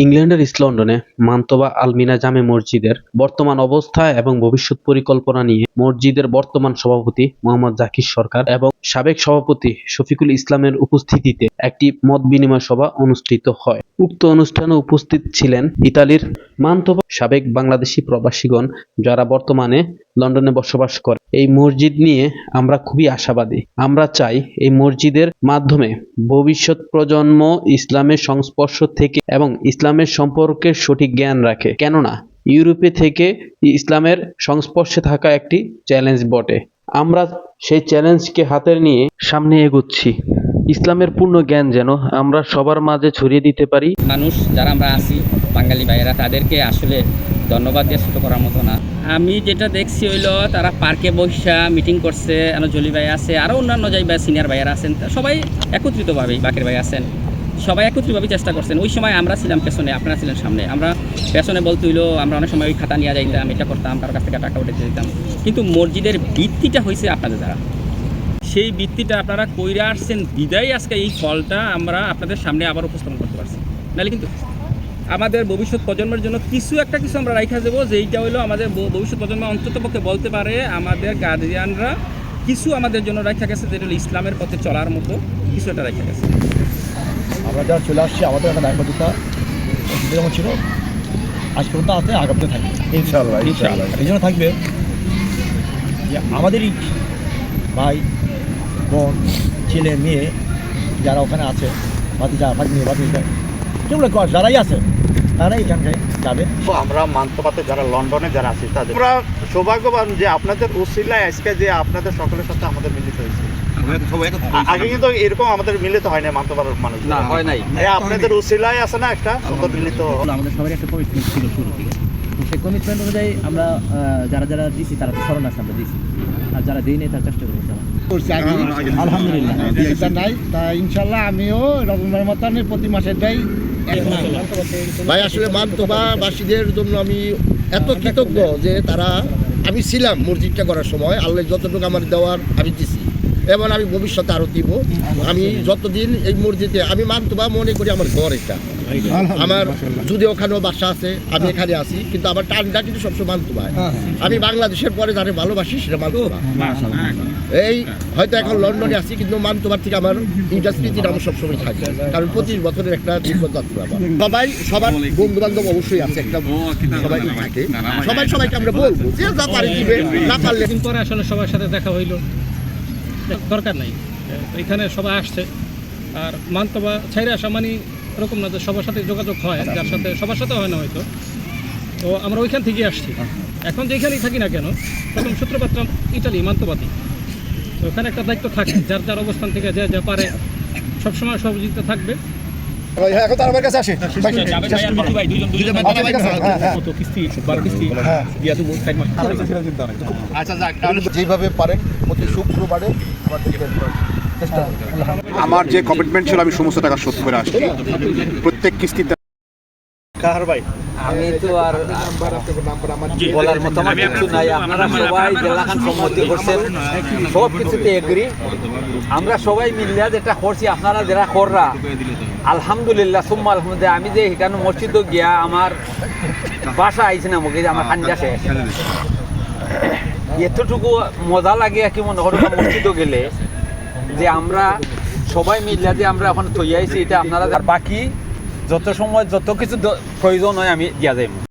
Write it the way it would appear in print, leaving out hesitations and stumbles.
ইংল্যান্ডের ইস্ট লন্ডনে মান্তবা আল-মিনা জামে মসজিদের বর্তমান অবস্থা এবং ভবিষ্যৎ পরিকল্পনা নিয়ে মসজিদের বর্তমান সভাপতি মোহাম্মদ জাকির সরকার এবং সাবেক সভাপতি শফিকুল ইসলামের উপস্থিতিতে একটি মত বিনিময় সভা অনুষ্ঠিত হয়। উক্ত অনুষ্ঠানে উপস্থিত ছিলেন ইতালির মান্তবা সাবেক বাংলাদেশি প্রবাসীগণ, যারা বর্তমানে লন্ডনে বসবাস করে। এই মসজিদ নিয়ে আমরা খুবই আশাবাদী। আমরা চাই এই মসজিদের মাধ্যমে ভবিষ্যৎ প্রজন্ম ইসলামের সংস্পর্শ থেকে এবং ইসলামের সম্পর্কে সঠিক জ্ঞান রাখে, কেননা ইউরোপে থেকে ইসলামের সংস্পর্শে থাকা একটি চ্যালেঞ্জ বটে। আমরা সেই চ্যালেঞ্জকে হাতে নিয়ে সামনে এগোচ্ছি। ইসলামের পূর্ণ জ্ঞান যেন আমরা সবার মাঝে ছড়িয়ে দিতে পারি। মানুষ যারা আমরা আছি বাঙালি ভাইয়েরা, তাদেরকে আসলে ধন্যবাদ দিয়ে ছোট করার মতো না। আমি যেটা দেখছি হইলো তারা পার্কে বসা মিটিং করছে, জলি ভাই আছে, আরও অন্যান্য যাই ভাই সিনিয়র ভাইয়েরা আছেন, সবাই একত্রিতভাবেই, বাকের ভাই আছেন, সবাই একত্রিতভাবে চেষ্টা করছেন। ওই সময় আমরা ছিলাম পেছনে, আপনারা ছিলেন সামনে। আমরা পেছনে বলতে হইলো আমরা অনেক সময় ওই খাতা নিয়ে যাইতাম, এটা করতাম, কারোর কাছ থেকে টাকা উঠে দিতাম, কিন্তু মসজিদের ভিত্তিটা হয়েছে আপনাদের দ্বারা। সেই ভিত্তিটা আপনারা কইরা আসছেন বিদায় আজকে এই ফলটা আমরা আপনাদের সামনে আবার উপস্থাপন করতে পারছি। নাহলে কিন্তু আমাদের ভবিষ্যৎ প্রজন্মের জন্য কিছু আমরা রাইখা দেবো, যে এইটা হইলো আমাদের ভবিষ্যৎ প্রজন্ম অন্তত পক্ষে বলতে পারে আমাদের গার্জিয়ানরা কিছু আমাদের জন্য রাখা গেছে, যেটা হলো ইসলামের পথে চলার মতো কিছু একটা রাখা গেছে। আমরা যারা চলে আসছি আমাদের একটা দায়বদ্ধতা যেমন ছিল আজকে পর্যন্ত আছে, আগামীতে থাকবে ইনশাআল্লাহ। এই জন্য থাকবে যে আমাদেরই ভাই বোন ছেলে মেয়ে যারা ওখানে আছে, ভাতিজা ভাগ্নি ভাতিজা যেগুলো যারাই আছে তারাই এখানটায় যাবে। আমরা মান্তবাতে যারা লন্ডনে যারা আছি তাদের আমরা সৌভাগ্যবান যে আপনাদের উসিলায় আজকে যে আপনাদের সকলের সাথে আমাদের মিলিত হয়েছে। আগে কিন্তু এরকম আমাদের মিলিত হয় না, মান্তবার মানুষ না হয় নাই, আপনাদের উসিলায় আছে না একটা সুন্দর মিলিত। আমাদের সবারই একটা কমিটমেন্ট ছিল শুরু থেকে, সেই কমিটমেন্ট অনুযায়ী আমরা যারা দিছি তারা তো স্মরণ আছে আমরা দিছি, আর যারা দিই নেই তার চেষ্টা করবো আলহামদুলিল্লাহ নাই। তা ইনশাল্লাহ আমিও রকমের মতন প্রতি মাসের দেয়। ভাই আসলে মান্তবাসীদের জন্য আমি এত কৃতজ্ঞ যে তারা, আমি ছিলাম মসজিদটা করার সময়, আল্লাহ যতটুকু আমার দেওয়ার আমি দিছি এবং আমি ভবিষ্যতে আরও দিব। আমি যতদিন এই মসজিদে আমি মান্তবা মনে করি আমার ঘর, এটা আমার যদি ওখানেও বাসা আছে, আমি এখানে আছি, কিন্তু আমার টানটা কিন্তু সবসময় মান্তবা। আমি বাংলাদেশের পরে যারা ভালোবাসি সেটা মান্তবা। এই হয়তো এখন লন্ডনে আছি, কিন্তু মান্তবার থেকে আমার ইন্ডাস্ট্রিতে আমার সবসময় থাকে, কারণ 25 বছরের একটা দীর্ঘযাত্রা। সবার বন্ধু বান্ধব অবশ্যই আছে, একটা সবাই থাকে, সবাইকে আমরা বলবো যে যা পারে দিবে, না পারলে পরে আসলে সবার সাথে দেখা হইলো, দরকার নাই, এখানে সবাই আসছে। আর মান্তবা ছাইরে আসা মানে এরকম না যে সবার সাথে যোগাযোগ হয়, যার সাথে সবার সাথে হয় না হয়তো। তো আমরা ওইখান থেকে আসছি, এখন যেখানেই থাকি না কেন, প্রথম সূত্রপাত ইটালি মান্তবাদী। তো ওখানে একটা দায়িত্ব থাকে, যার অবস্থান থেকে যা পারে সবসময় সহযোগিতা থাকবে। এখন তো আমার কাছে আসে যেভাবে পারেন প্রতি শুক্রবারে আমার যে কমিটমেন্ট ছিল আমি সমস্ত টাকা শোধ করে আসছি প্রত্যেক কিস্তিতে। আমি তো আর বলার মতো আমার কিছু নাই। আপনারা সবাই জেলাখান সম্মতি করছেন, সব কিছুতে এগ্রি। আমরা সবাই মিলিয়া যেটা করছি, আপনারা যারা কররা আলহামদুলিল্লাহ সুম্মা আলহামদুলিল্লাহ। আমি যে এখানে মসজিদে গিয়া আমার বাসা আইছে না, মুখে আমার খান্ডা শেষ, এতটুকু মজা লাগে কি মনে করি মসজিদে গেলে, যে আমরা সবাই মিলিয়া যে আমরা এখন তৈরি আইছি, এটা আপনারা বাকি যত সময় যত কিছু প্রয়োজন হয় আমি দিয়া যাই।